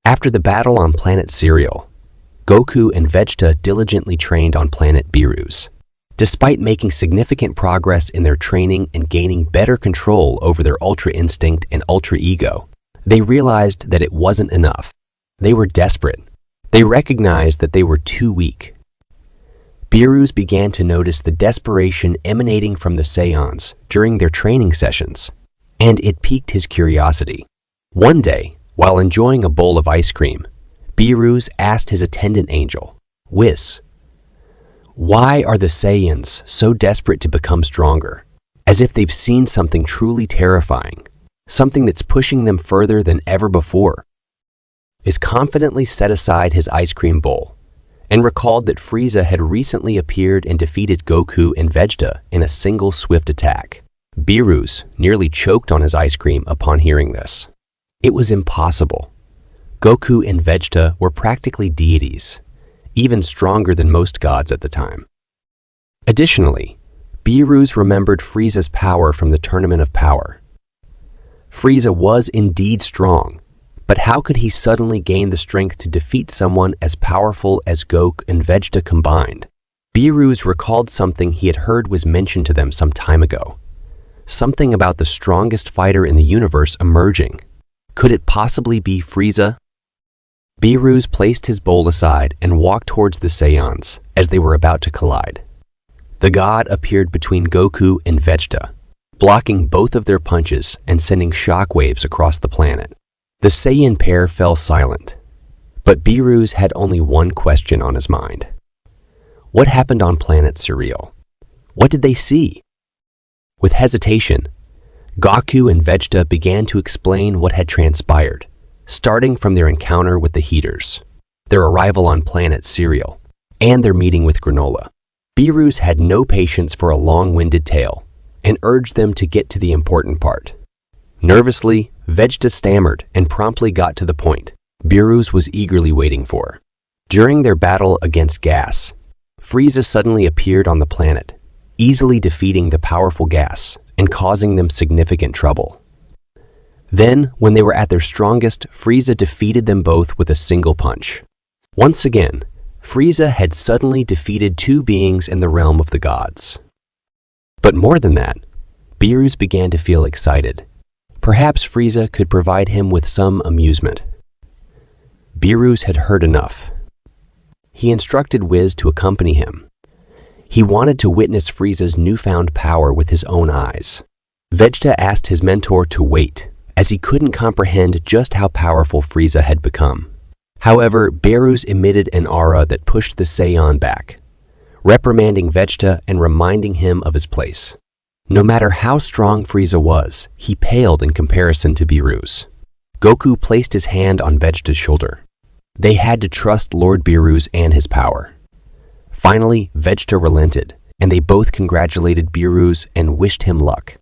After the battle on planet Cereal, Goku and Vegeta diligently trained on planet Beerus. Despite making significant progress in their training and gaining better control over their Ultra Instinct and Ultra Ego, they realized that it wasn't enough. They were desperate. They recognized that they were too weak. Beerus began to notice the desperation emanating from the Saiyans during their training sessions, and it piqued his curiosity. One day, while enjoying a bowl of ice cream, Beerus asked his attendant angel, Whis, why are the Saiyans so desperate to become stronger, as if they've seen something truly terrifying, something that's pushing them further than ever before? Whis confidently set aside his ice cream bowl and recalled that Frieza had recently appeared and defeated Goku and Vegeta in a single swift attack. Beerus nearly choked on his ice cream upon hearing this. It was impossible. Goku and Vegeta were practically deities, even stronger than most gods at the time. Additionally, Beerus remembered Frieza's power from the Tournament of Power. Frieza was indeed strong, but how could he suddenly gain the strength to defeat someone as powerful as Goku and Vegeta combined? Beerus recalled something he had heard was mentioned to them some time ago. Something about the strongest fighter in the universe emerging. Could it possibly be Frieza? Beerus placed his bowl aside and walked towards the Saiyans as they were about to collide. The god appeared between Goku and Vegeta, blocking both of their punches and sending shockwaves across the planet. The Saiyan pair fell silent, but Beerus had only one question on his mind. What happened on planet Cereal? What did they see? With hesitation, Goku and Vegeta began to explain what had transpired, starting from their encounter with the Heaters, their arrival on planet Cereal, and their meeting with Granola. Beerus had no patience for a long-winded tale and urged them to get to the important part. Nervously, Vegeta stammered and promptly got to the point Beerus was eagerly waiting for. During their battle against Gas, Frieza suddenly appeared on the planet, easily defeating the powerful Gas and causing them significant trouble. Then, when they were at their strongest, Frieza defeated them both with a single punch. Once again, Frieza had suddenly defeated two beings in the realm of the gods. But more than that, Beerus began to feel excited. Perhaps Frieza could provide him with some amusement. Beerus had heard enough. He instructed Whis to accompany him. He wanted to witness Frieza's newfound power with his own eyes. Vegeta asked his mentor to wait, as he couldn't comprehend just how powerful Frieza had become. However, Beerus emitted an aura that pushed the Saiyan back, reprimanding Vegeta and reminding him of his place. No matter how strong Frieza was, he paled in comparison to Beerus. Goku placed his hand on Vegeta's shoulder. They had to trust Lord Beerus and his power. Finally, Vegeta relented, and they both congratulated Beerus and wished him luck.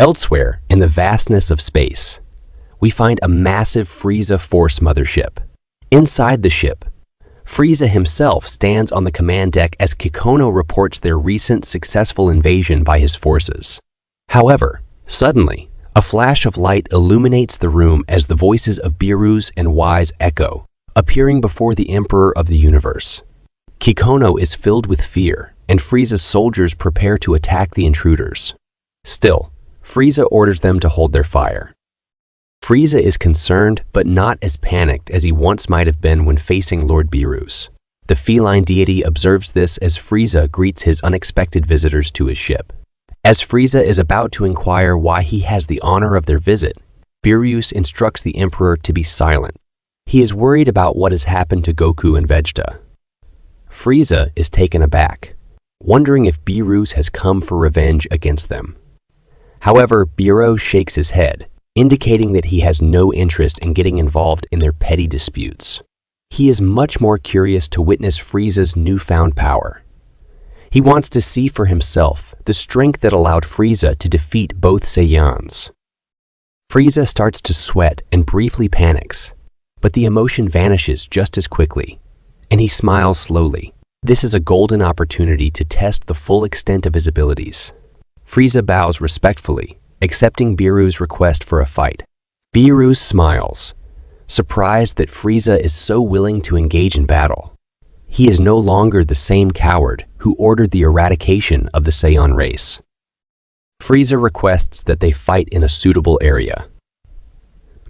Elsewhere, in the vastness of space, we find a massive Frieza Force mothership. Inside the ship, Frieza himself stands on the command deck as Kikono reports their recent successful invasion by his forces. However, suddenly, a flash of light illuminates the room as the voices of Beerus and Whis echo, appearing before the Emperor of the Universe. Kikono is filled with fear, and Frieza's soldiers prepare to attack the intruders. Still, Frieza orders them to hold their fire. Frieza is concerned but not as panicked as he once might have been when facing Lord Beerus. The feline deity observes this as Frieza greets his unexpected visitors to his ship. As Frieza is about to inquire why he has the honor of their visit, Beerus instructs the Emperor to be silent. He is worried about what has happened to Goku and Vegeta. Frieza is taken aback, wondering if Beerus has come for revenge against them. However, Beerus shakes his head, indicating that he has no interest in getting involved in their petty disputes. He is much more curious to witness Frieza's newfound power. He wants to see for himself the strength that allowed Frieza to defeat both Saiyans. Frieza starts to sweat and briefly panics, but the emotion vanishes just as quickly, and he smiles slowly. This is a golden opportunity to test the full extent of his abilities. Frieza bows respectfully, accepting Beerus' request for a fight. Beerus smiles, surprised that Frieza is so willing to engage in battle. He is no longer the same coward who ordered the eradication of the Saiyan race. Frieza requests that they fight in a suitable area.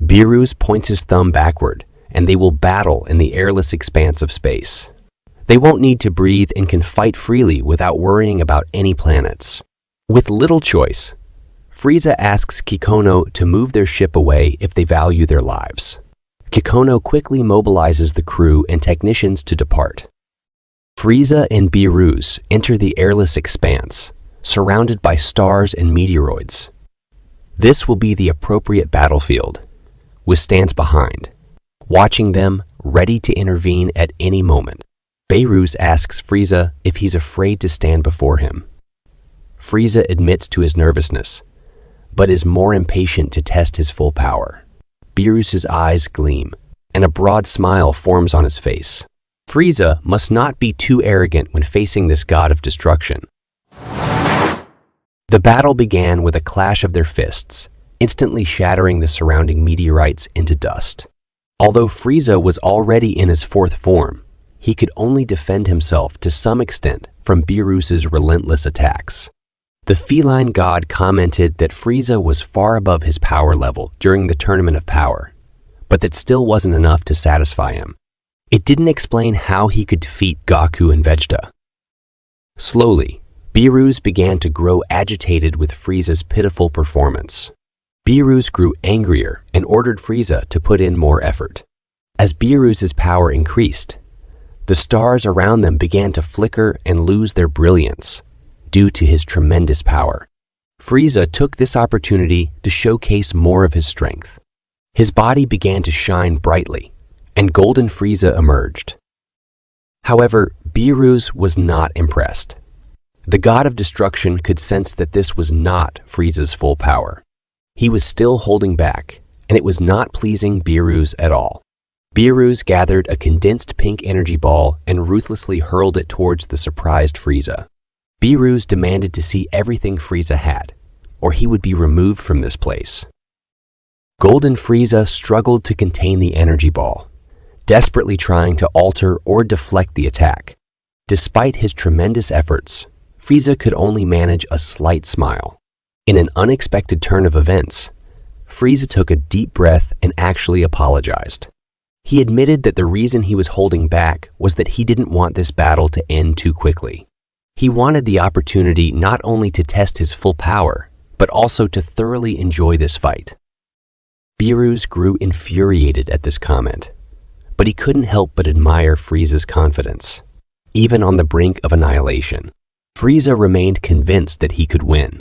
Beerus points his thumb backward, and they will battle in the airless expanse of space. They won't need to breathe and can fight freely without worrying about any planets. With little choice, Frieza asks Kikono to move their ship away if they value their lives. Kikono quickly mobilizes the crew and technicians to depart. Frieza and Beerus enter the airless expanse, surrounded by stars and meteoroids. This will be the appropriate battlefield, which stands behind, watching them, ready to intervene at any moment. Beerus asks Frieza if he's afraid to stand before him. Frieza admits to his nervousness, but is more impatient to test his full power. Beerus's eyes gleam, and a broad smile forms on his face. Frieza must not be too arrogant when facing this god of destruction. The battle began with a clash of their fists, instantly shattering the surrounding meteorites into dust. Although Frieza was already in his fourth form, he could only defend himself to some extent from Beerus's relentless attacks. The feline god commented that Frieza was far above his power level during the Tournament of Power, but that still wasn't enough to satisfy him. It didn't explain how he could defeat Goku and Vegeta. Slowly, Beerus began to grow agitated with Frieza's pitiful performance. Beerus grew angrier and ordered Frieza to put in more effort. As Beerus's power increased, the stars around them began to flicker and lose their brilliance due to his tremendous power. Frieza took this opportunity to showcase more of his strength. His body began to shine brightly, and Golden Frieza emerged. However, Beerus was not impressed. The god of destruction could sense that this was not Frieza's full power. He was still holding back, and it was not pleasing Beerus at all. Beerus gathered a condensed pink energy ball and ruthlessly hurled it towards the surprised Frieza. Beerus demanded to see everything Frieza had, or he would be removed from this place. Golden Frieza struggled to contain the energy ball, desperately trying to alter or deflect the attack. Despite his tremendous efforts, Frieza could only manage a slight smile. In an unexpected turn of events, Frieza took a deep breath and actually apologized. He admitted that the reason he was holding back was that he didn't want this battle to end too quickly. He wanted the opportunity not only to test his full power, but also to thoroughly enjoy this fight. Beerus grew infuriated at this comment, but he couldn't help but admire Frieza's confidence. Even on the brink of annihilation, Frieza remained convinced that he could win.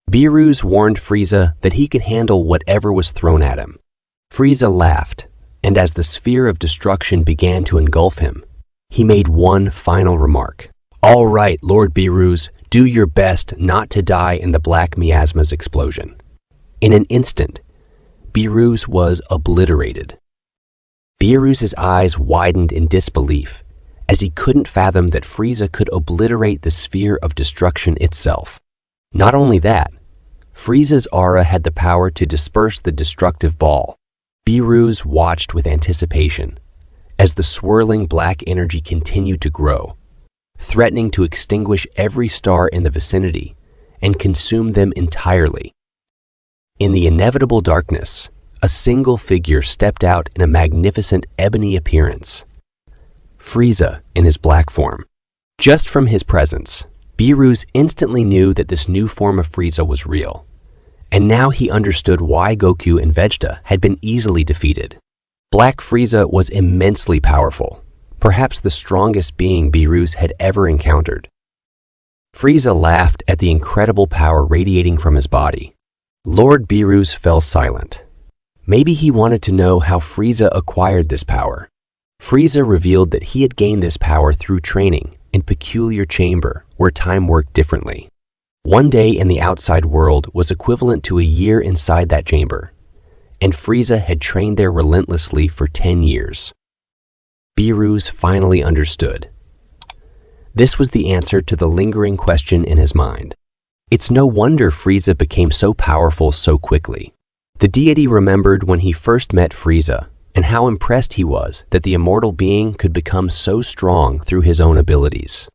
Beerus warned Frieza that he could handle whatever was thrown at him. Frieza laughed, and as the sphere of destruction began to engulf him, he made one final remark. "All right, Lord Beerus, do your best not to die in the Black Miasma's explosion." In an instant, Beerus was obliterated. Beerus's eyes widened in disbelief, as he couldn't fathom that Frieza could obliterate the sphere of destruction itself. Not only that, Frieza's aura had the power to disperse the destructive ball. Beerus watched with anticipation as the swirling black energy continued to grow, threatening to extinguish every star in the vicinity and consume them entirely. In the inevitable darkness, a single figure stepped out in a magnificent ebony appearance. Frieza in his black form. Just from his presence, Beerus instantly knew that this new form of Frieza was real, and now he understood why Goku and Vegeta had been easily defeated. Black Frieza was immensely powerful, perhaps the strongest being Beerus had ever encountered. Frieza laughed at the incredible power radiating from his body. Lord Beerus fell silent. Maybe he wanted to know how Frieza acquired this power. Frieza revealed that he had gained this power through training in peculiar chamber where time worked differently. One day in the outside world was equivalent to a year inside that chamber, and Frieza had trained there relentlessly for 10 years. Beerus finally understood. This was the answer to the lingering question in his mind. It's no wonder Frieza became so powerful so quickly. The deity remembered when he first met Frieza, and how impressed he was that the immortal being could become so strong through his own abilities.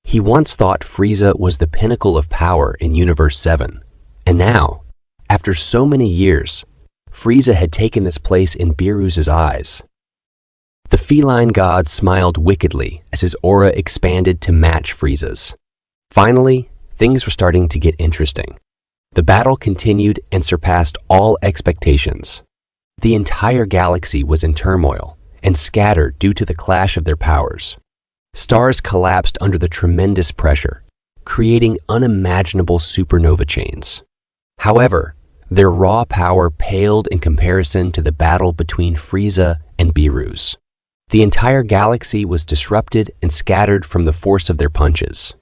He once thought Frieza was the pinnacle of power in Universe 7, and now, after so many years, Frieza had taken this place in Beerus' eyes. The feline god smiled wickedly as his aura expanded to match Frieza's. Finally, things were starting to get interesting. The battle continued and surpassed all expectations. The entire galaxy was in turmoil and scattered due to the clash of their powers. Stars collapsed under the tremendous pressure, creating unimaginable supernova chains. However, their raw power paled in comparison to the battle between Frieza and Beerus. The entire galaxy was disrupted and scattered from the force of their punches.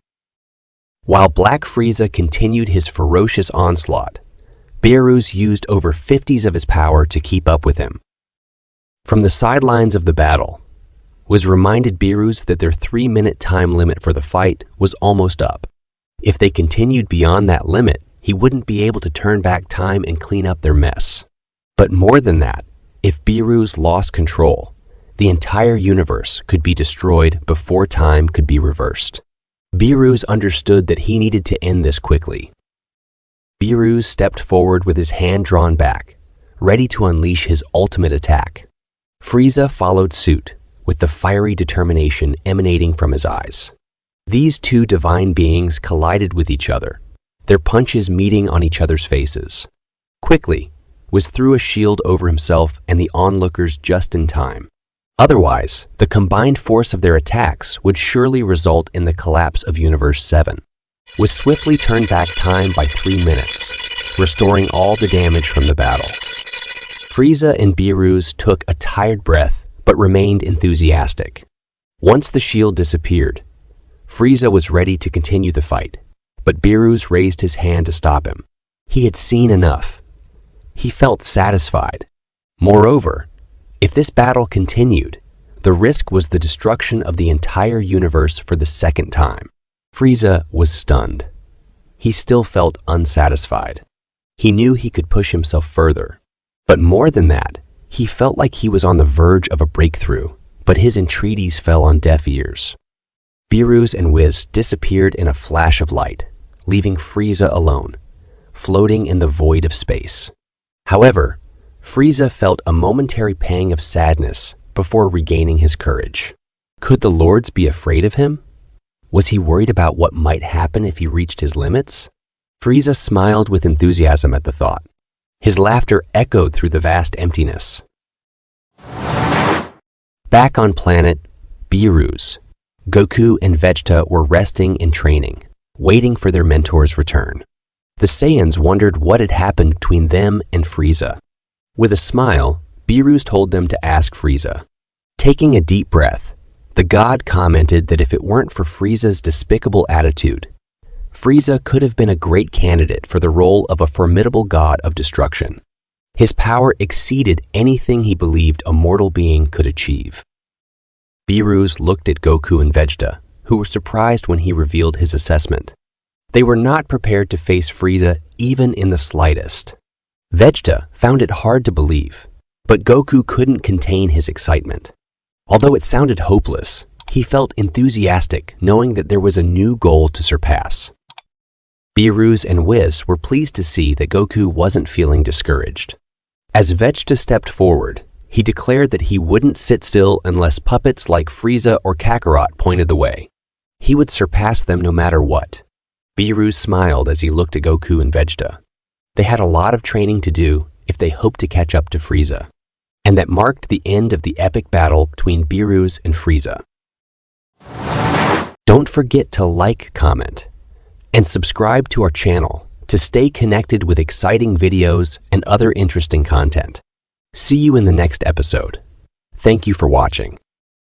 While Black Frieza continued his ferocious onslaught, Beerus used over 50s of his power to keep up with him. From the sidelines of the battle, was reminded Beerus that their 3-minute time limit for the fight was almost up. If they continued beyond that limit, he wouldn't be able to turn back time and clean up their mess. But more than that, if Beerus lost control, the entire universe could be destroyed before time could be reversed. Beerus understood that he needed to end this quickly. Beerus stepped forward with his hand drawn back, ready to unleash his ultimate attack. Frieza followed suit, with the fiery determination emanating from his eyes. These two divine beings collided with each other, their punches meeting on each other's faces. Quickly, was threw a shield over himself and the onlookers just in time. Otherwise, the combined force of their attacks would surely result in the collapse of Universe 7. Was swiftly turned back time by 3 minutes, restoring all the damage from the battle. Frieza and Beerus took a tired breath but remained enthusiastic. Once the shield disappeared, Frieza was ready to continue the fight, but Beerus raised his hand to stop him. He had seen enough. He felt satisfied. Moreover, if this battle continued, the risk was the destruction of the entire universe for the second time. Frieza was stunned. He still felt unsatisfied. He knew he could push himself further. But more than that, he felt like he was on the verge of a breakthrough, but his entreaties fell on deaf ears. Beerus and Whis disappeared in a flash of light, leaving Frieza alone, floating in the void of space. However, Frieza felt a momentary pang of sadness before regaining his courage. Could the Lords be afraid of him? Was he worried about what might happen if he reached his limits? Frieza smiled with enthusiasm at the thought. His laughter echoed through the vast emptiness. Back on planet Beerus, Goku and Vegeta were resting and training, waiting for their mentor's return. The Saiyans wondered what had happened between them and Frieza. With a smile, Beerus told them to ask Frieza. Taking a deep breath, the god commented that if it weren't for Frieza's despicable attitude, Frieza could have been a great candidate for the role of a formidable god of destruction. His power exceeded anything he believed a mortal being could achieve. Beerus looked at Goku and Vegeta, who were surprised when he revealed his assessment. They were not prepared to face Frieza even in the slightest. Vegeta found it hard to believe, but Goku couldn't contain his excitement. Although it sounded hopeless, he felt enthusiastic knowing that there was a new goal to surpass. Beerus and Whis were pleased to see that Goku wasn't feeling discouraged. As Vegeta stepped forward, he declared that he wouldn't sit still unless puppets like Frieza or Kakarot pointed the way. He would surpass them no matter what. Beerus smiled as he looked at Goku and Vegeta. They had a lot of training to do if they hoped to catch up to Frieza, and that marked the end of the epic battle between Beerus and Frieza. Don't forget to like, comment, and subscribe to our channel to stay connected with exciting videos and other interesting content. See you in the next episode. Thank you for watching.